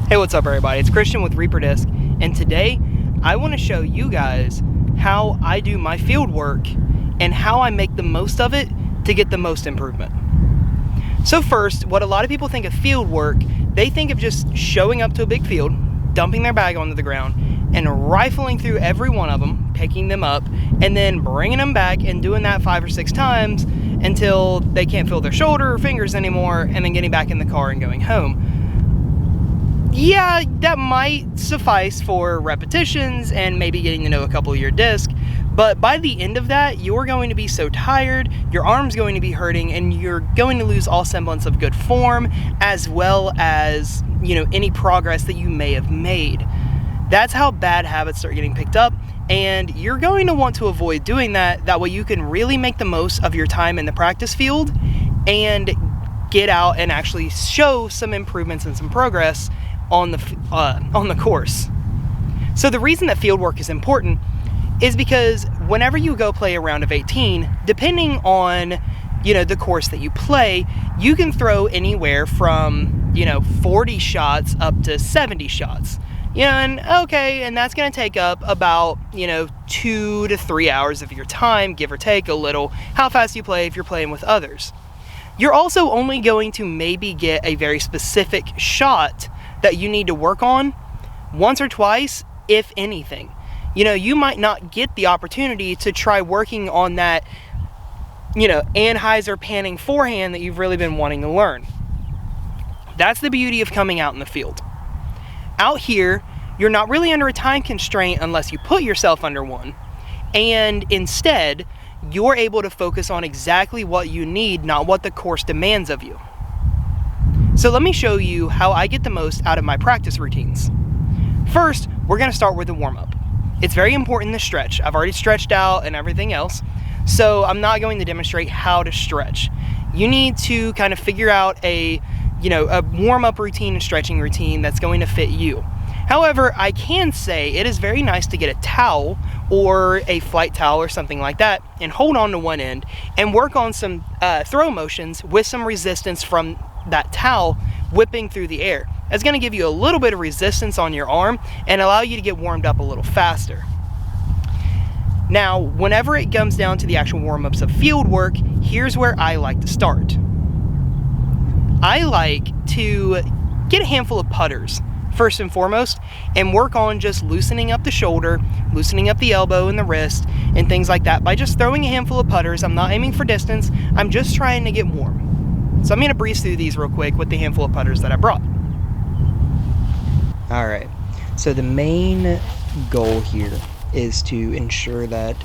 Hey, what's up everybody? It's Christian with Reaper Disc, and today I want to show you guys how I do my field work and how I make the most of it to get the most improvement. So first, what a lot of people think of field work, they think of just showing up to a big field, dumping their bag onto the ground, and rifling through every one of them, picking them up, and then bringing them back and doing that 5 or 6 times until they can't feel their shoulder or fingers anymore, and then getting back in the car and going home. Yeah, that might suffice for repetitions and maybe getting to know a couple of your disc, but by the end of that, you're going to be so tired, your arm's going to be hurting, and you're going to lose all semblance of good form, as well as, any progress that you may have made. That's how bad habits start getting picked up, and you're going to want to avoid doing that. That way you can really make the most of your time in the practice field and get out and actually show some improvements and some progress on the course. So the reason that field work is important is because whenever you go play a round of 18, depending on the course that you play, you can throw anywhere from 40 shots up to 70 shots. And that's going to take up about 2 to 3 hours of your time, give or take a little, how fast you play if you're playing with others. You're also only going to maybe get a very specific shot that you need to work on once or twice, if anything. You might not get the opportunity to try working on that, Anheuser panning forehand that you've really been wanting to learn. That's the beauty of coming out in the field. Out here, you're not really under a time constraint unless you put yourself under one, and instead, you're able to focus on exactly what you need, not what the course demands of you. So let me show you how I get the most out of my practice routines. First, we're going to start with the warm-up. It's very important to stretch. I've already stretched out and everything else, so I'm not going to demonstrate how to stretch. You need to kind of figure out a warm-up routine and stretching routine that's going to fit you. However, I can say it is very nice to get a towel or a flight towel or something like that and hold on to one end and work on some throw motions with some resistance from that towel whipping through the air. That's going to give you a little bit of resistance on your arm and allow you to get warmed up a little faster. Now, whenever it comes down to the actual warm-ups of field work, here's where I like to start. I like to get a handful of putters first and foremost and work on just loosening up the shoulder, loosening up the elbow and the wrist and things like that by just throwing a handful of putters. I'm not aiming for distance, I'm just trying to get warm. So I'm going to breeze through these real quick with the handful of putters that I brought. Alright, so the main goal here is to ensure that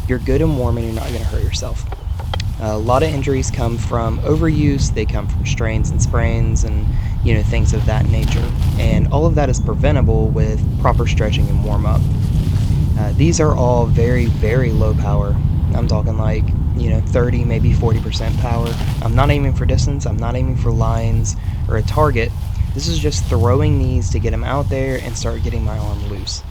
you're good and warm and you're not going to hurt yourself. A lot of injuries come from overuse, they come from strains and sprains and things of that nature, and all of that is preventable with proper stretching and warm-up. These are all very, very low power. I'm talking like 30, maybe 40% power. I'm not aiming for distance, I'm not aiming for lines or a target. This is just throwing these to get them out there and start getting my arm loose.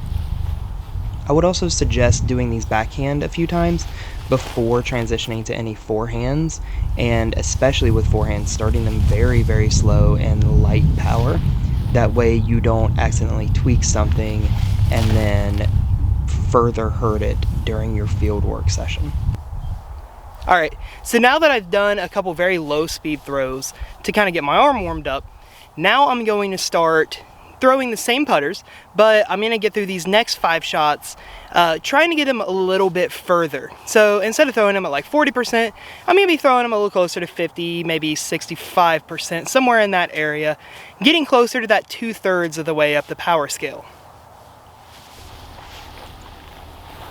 I would also suggest doing these backhand a few times before transitioning to any forehands, and especially with forehands, starting them very, very slow and light power. That way you don't accidentally tweak something and then further hurt it during your field work session. Alright, so now that I've done a couple very low speed throws to kind of get my arm warmed up, now I'm going to start throwing the same putters, but I'm going to get through these next 5 shots, trying to get them a little bit further. So instead of throwing them at like 40%, I'm going to be throwing them a little closer to 50, maybe 65%, somewhere in that area, getting closer to that 2/3 of the way up the power scale.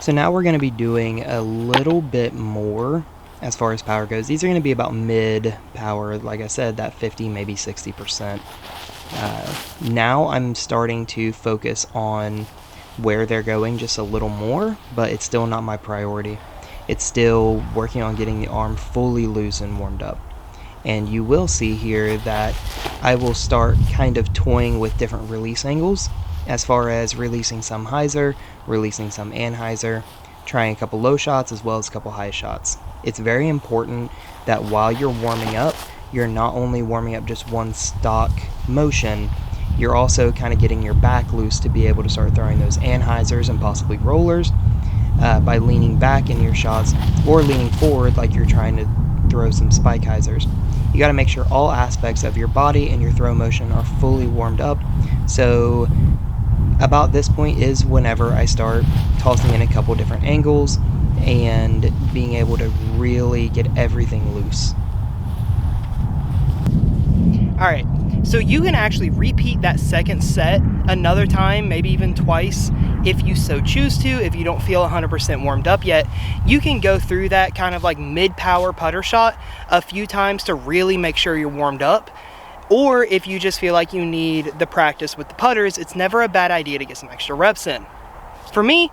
So now we're going to be doing a little bit more as far as power goes. These are going to be about mid power, like I said, that 50, maybe 60%. Now I'm starting to focus on where they're going just a little more, but it's still not my priority. It's still working on getting the arm fully loose and warmed up. And you will see here that I will start kind of toying with different release angles, as far as releasing some hyzer, releasing some anhyzer, trying a couple low shots as well as a couple high shots. It's very important that while you're warming up, you're not only warming up just one stock motion, You're also kind of getting your back loose to be able to start throwing those anhysers and possibly rollers by leaning back in your shots or leaning forward like you're trying to throw some spike hyzers. You got to make sure all aspects of your body and your throw motion are fully warmed up. So about this point is whenever I start tossing in a couple different angles and being able to really get everything loose. Alright, so you can actually repeat that second set another time, maybe even twice, if you so choose to. If you don't feel 100% warmed up yet, you can go through that kind of like mid-power putter shot a few times to really make sure you're warmed up. Or if you just feel like you need the practice with the putters, it's never a bad idea to get some extra reps in. For me,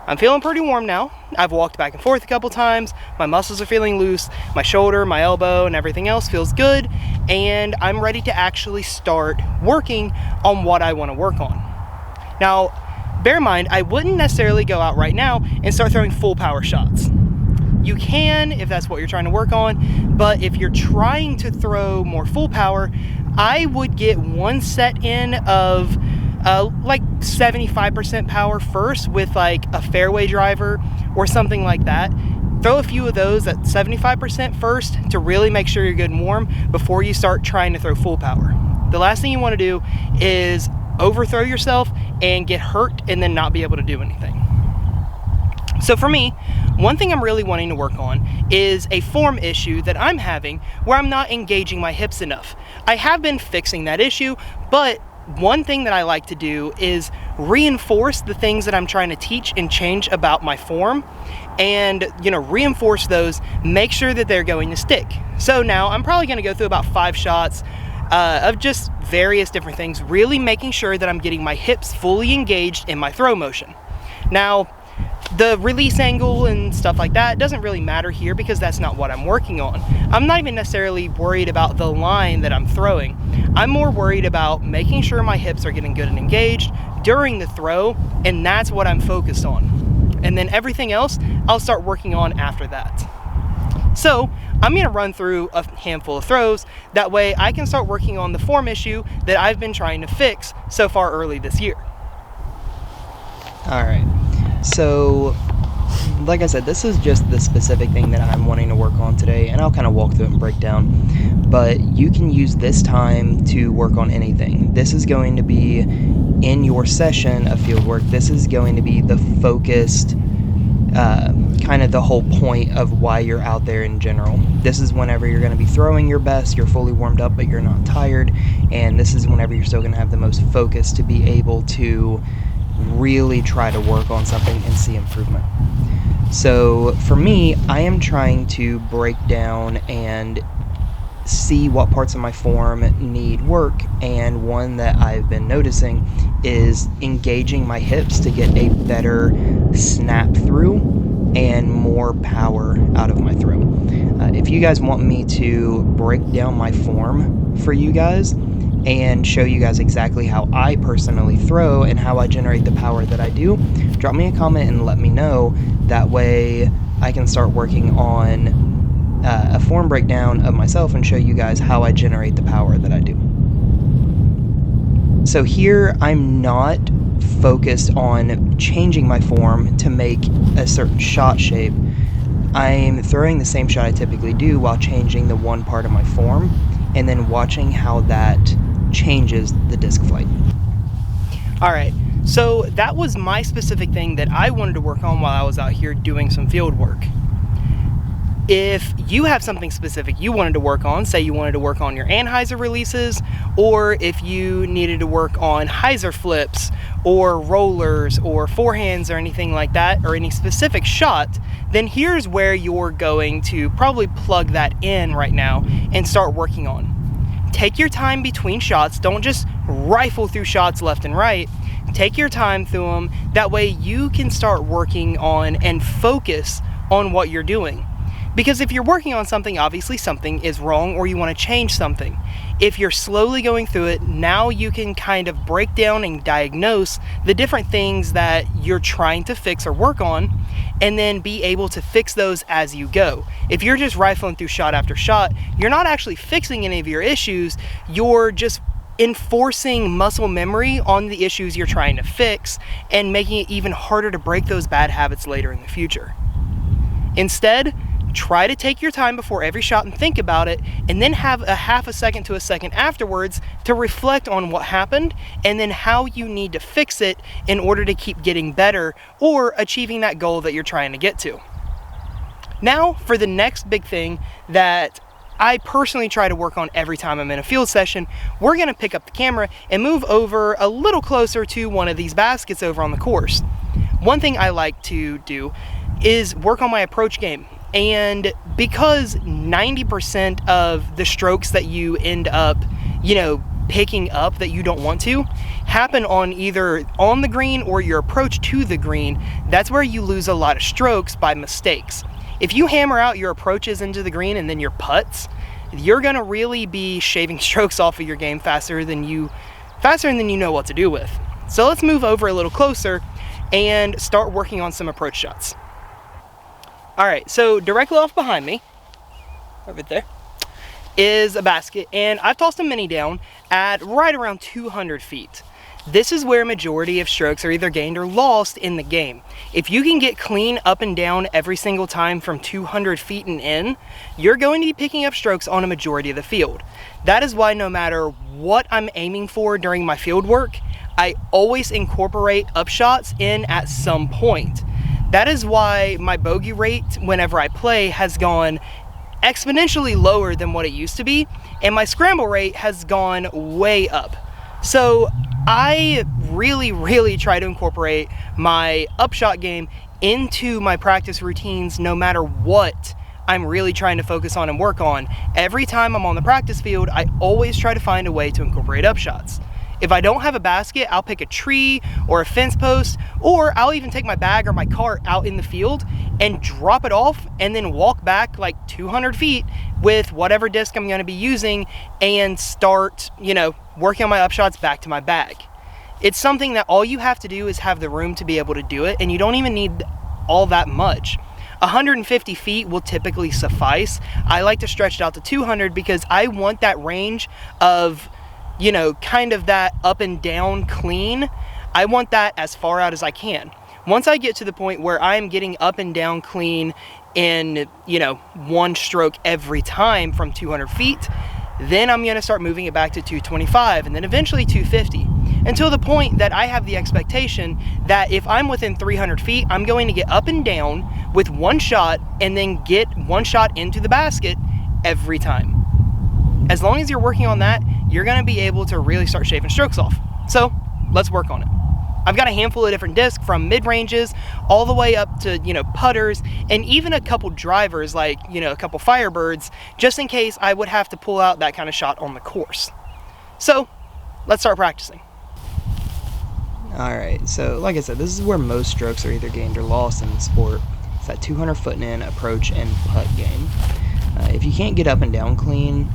I'm feeling pretty warm now. I've walked back and forth a couple times. My muscles are feeling loose. My shoulder, my elbow, and everything else feels good. And I'm ready to actually start working on what I want to work on. Now, bear in mind, I wouldn't necessarily go out right now and start throwing full power shots. You can if that's what you're trying to work on, but if you're trying to throw more full power, I would get one set in of like 75% power first with like a fairway driver or something like that. Throw a few of those at 75% first to really make sure you're good and warm before you start trying to throw full power. The last thing you want to do is overthrow yourself and get hurt and then not be able to do anything. So for me, one thing I'm really wanting to work on is a form issue that I'm having where I'm not engaging my hips enough. I have been fixing that issue, but one thing that I like to do is reinforce the things that I'm trying to teach and change about my form, and reinforce those, make sure that they're going to stick. So now I'm probably going to go through about 5 shots of just various different things, really making sure that I'm getting my hips fully engaged in my throw motion. Now, the release angle and stuff like that doesn't really matter here because that's not what I'm working on. I'm not even necessarily worried about the line that I'm throwing. I'm more worried about making sure my hips are getting good and engaged during the throw, and that's what I'm focused on. And then everything else, I'll start working on after that. So I'm going to run through a handful of throws. That way I can start working on the form issue that I've been trying to fix so far early this year. All right. So, like I said, this is just the specific thing that I'm wanting to work on today, and I'll kind of walk through it and break down. But you can use this time to work on anything. This is going to be in your session of fieldwork. This is going to be the focused, kind of the whole point of why you're out there in general. This is whenever you're going to be throwing your best, you're fully warmed up, but you're not tired, and this is whenever you're still going to have the most focus to be able to really try to work on something and see improvement. So for me, I am trying to break down and see what parts of my form need work, and one that I've been noticing is engaging my hips to get a better snap through and more power out of my throw. If you guys want me to break down my form for you guys and show you guys exactly how I personally throw and how I generate the power that I do, drop me a comment and let me know. That way I can start working on a form breakdown of myself and show you guys how I generate the power that I do. So here I'm not focused on changing my form to make a certain shot shape. I'm throwing the same shot I typically do while changing the one part of my form and then watching how that changes the disc flight. Alright, so that was my specific thing that I wanted to work on while I was out here doing some field work. If you have something specific you wanted to work on, say you wanted to work on your anhyzer releases, or if you needed to work on hyzer flips or rollers or forehands or anything like that, or any specific shot, then here's where you're going to probably plug that in right now and start working on. Take your time between shots. Don't just rifle through shots left and right. Take your time through them. That way you can start working on and focus on what you're doing. Because if you're working on something, obviously something is wrong or you want to change something. If you're slowly going through it, now you can kind of break down and diagnose the different things that you're trying to fix or work on, and then be able to fix those as you go. If you're just rifling through shot after shot, you're not actually fixing any of your issues, you're just enforcing muscle memory on the issues you're trying to fix and making it even harder to break those bad habits later in the future. Instead, try to take your time before every shot and think about it, and then have a half a second to a second afterwards to reflect on what happened and then how you need to fix it in order to keep getting better or achieving that goal that you're trying to get to. Now, for the next big thing that I personally try to work on every time I'm in a field session, we're going to pick up the camera and move over a little closer to one of these baskets over on the course. One thing I like to do is work on my approach game. And because 90% of the strokes that you end up, picking up that you don't want to happen on either on the green or your approach to the green, that's where you lose a lot of strokes by mistakes. If you hammer out your approaches into the green and then your putts, you're gonna really be shaving strokes off of your game faster than you know what to do with. So let's move over a little closer and start working on some approach shots. All right, so directly off behind me, over there, is a basket, and I've tossed a mini down at right around 200 feet. This is where a majority of strokes are either gained or lost in the game. If you can get clean up and down every single time from 200 feet and in, you're going to be picking up strokes on a majority of the field. That is why no matter what I'm aiming for during my field work, I always incorporate upshots in at some point. That is why my bogey rate whenever I play has gone exponentially lower than what it used to be, and my scramble rate has gone way up. So I really try to incorporate my upshot game into my practice routines no matter what I'm really trying to focus on and work on. Every time I'm on the practice field, I always try to find a way to incorporate upshots. If I don't have a basket, I'll pick a tree or a fence post, or I'll even take my bag or my cart out in the field and drop it off and then walk back like 200 feet with whatever disc I'm going to be using and start, working on my upshots back to my bag. It's something that all you have to do is have the room to be able to do it, and you don't even need all that much. 150 feet will typically suffice. I like to stretch it out to 200 because I want that range of kind of that up and down clean. I want that as far out as I can. Once I get to the point where I'm getting up and down clean in, one stroke every time from 200 feet, then I'm going to start moving it back to 225 and then eventually 250 until the point that I have the expectation that if I'm within 300 feet, I'm going to get up and down with one shot and then get one shot into the basket every time. As long as you're working on that, you're going to be able to really start shaving strokes off. So let's work on it. I've got a handful of different discs from mid-ranges all the way up to, putters, and even a couple drivers like, a couple Firebirds, just in case I would have to pull out that kind of shot on the course. So let's start practicing. All right, so like I said, this is where most strokes are either gained or lost in the sport. It's that 200 foot and in approach and putt game. If you can't get up and down clean,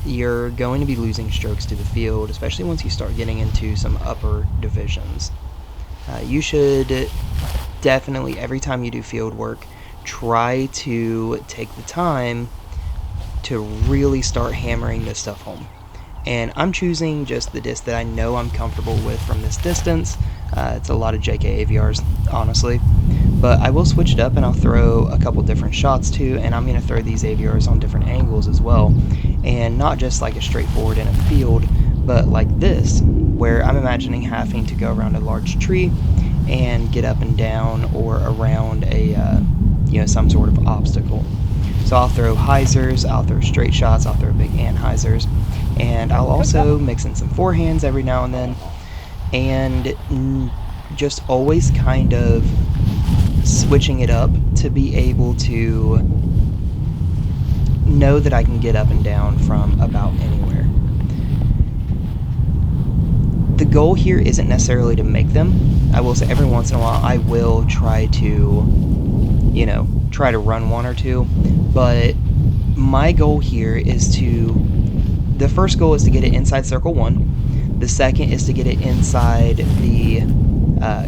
you're going to be losing strokes to the field, especially once you start getting into some upper divisions. You should definitely, every time you do field work, try to take the time to really start hammering this stuff home. And I'm choosing just the disc that I know I'm comfortable with from this distance. It's a lot of JK AVRs, honestly. But I will switch it up and I'll throw a couple different shots too, and I'm going to throw these AVRs on different angles as well. And not just like a straightforward in a field, but like this, where I'm imagining having to go around a large tree and get up and down or around a, some sort of obstacle. So I'll throw hyzers, I'll throw straight shots, I'll throw big anhyzers, and I'll also mix in some forehands every now and then, and just always kind of switching it up to be able to know that I can get up and down from about anywhere. The goal here isn't necessarily to make them. I will say every once in a while I will try to, try to run one or two, but my goal here is the first goal is to get it inside circle 1. The second is to get it inside the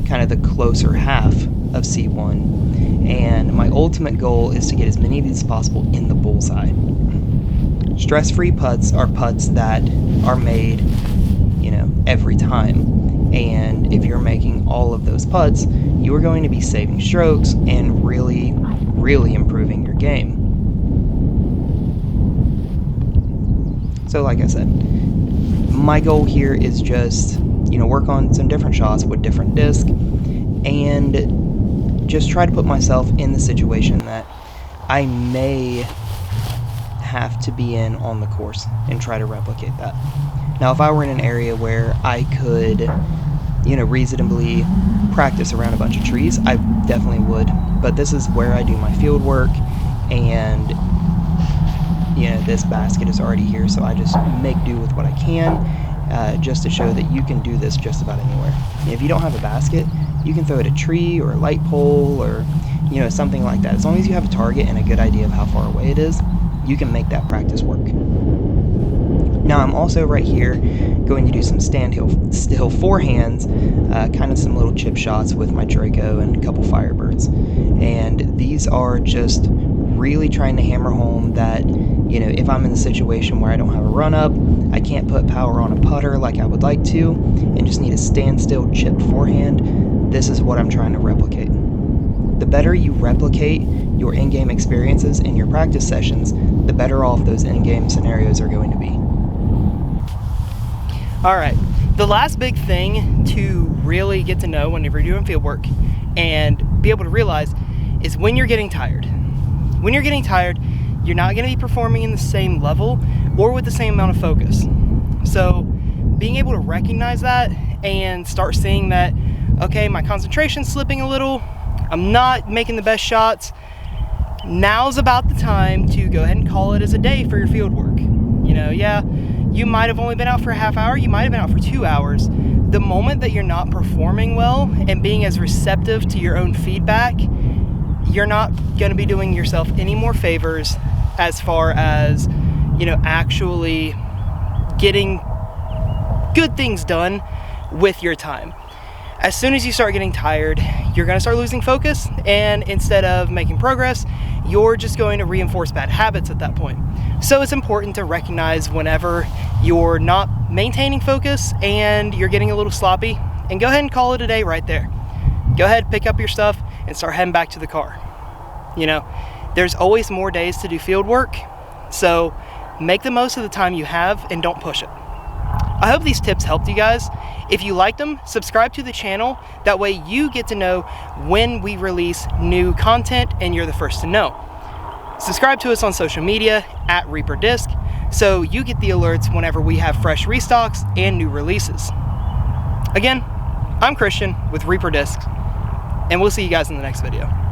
kind of the closer half of C1, and my ultimate goal is to get as many of these as possible in the bullseye. Stress-free putts are putts that are made every time. And if you're making all of those putts, you are going to be saving strokes and really, really improving your game. So like I said, my goal here is just, work on some different shots with different discs and just try to put myself in the situation that I may have to be in on the course and try to replicate that. Now, if I were in an area where I could, reasonably practice around a bunch of trees, I definitely would. But this is where I do my field work, and this basket is already here, so I just make do with what I can, just to show that you can do this just about anywhere. If you don't have a basket, you can throw it at a tree or a light pole or something like that. As long as you have a target and a good idea of how far away it is, you can make that practice work. Now I'm also right here going to do some still forehands, kind of some little chip shots with my Draco and a couple Firebirds. And these are just really trying to hammer home that, if I'm in the situation where I don't have a run up, I can't put power on a putter like I would like to, and just need a standstill chipped forehand, this is what I'm trying to replicate. The better you replicate your in-game experiences in your practice sessions, the better off those in-game scenarios are going to be. Alright, the last big thing to really get to know whenever you're doing field work and be able to realize is when you're getting tired. When you're getting tired, you're not going to be performing in the same level or with the same amount of focus. So being able to recognize that and start seeing that, okay, my concentration's slipping a little, I'm not making the best shots, now's about the time to go ahead and call it as a day for your field work. You might have only been out for a half hour, you might have been out for 2 hours. The moment that you're not performing well and being as receptive to your own feedback, you're not going to be doing yourself any more favors as far as, actually getting good things done with your time. As soon as you start getting tired, you're going to start losing focus, and instead of making progress, you're just going to reinforce bad habits at that point. So it's important to recognize whenever you're not maintaining focus and you're getting a little sloppy, and go ahead and call it a day right there. Go ahead, pick up your stuff, and start heading back to the car. There's always more days to do field work, so make the most of the time you have and don't push it. I hope these tips helped you guys. If you liked them, subscribe to the channel. That way you get to know when we release new content and you're the first to know. Subscribe to us on social media at Reaper Disc so you get the alerts whenever we have fresh restocks and new releases. Again, I'm Christian with Reaper Discs, and we'll see you guys in the next video.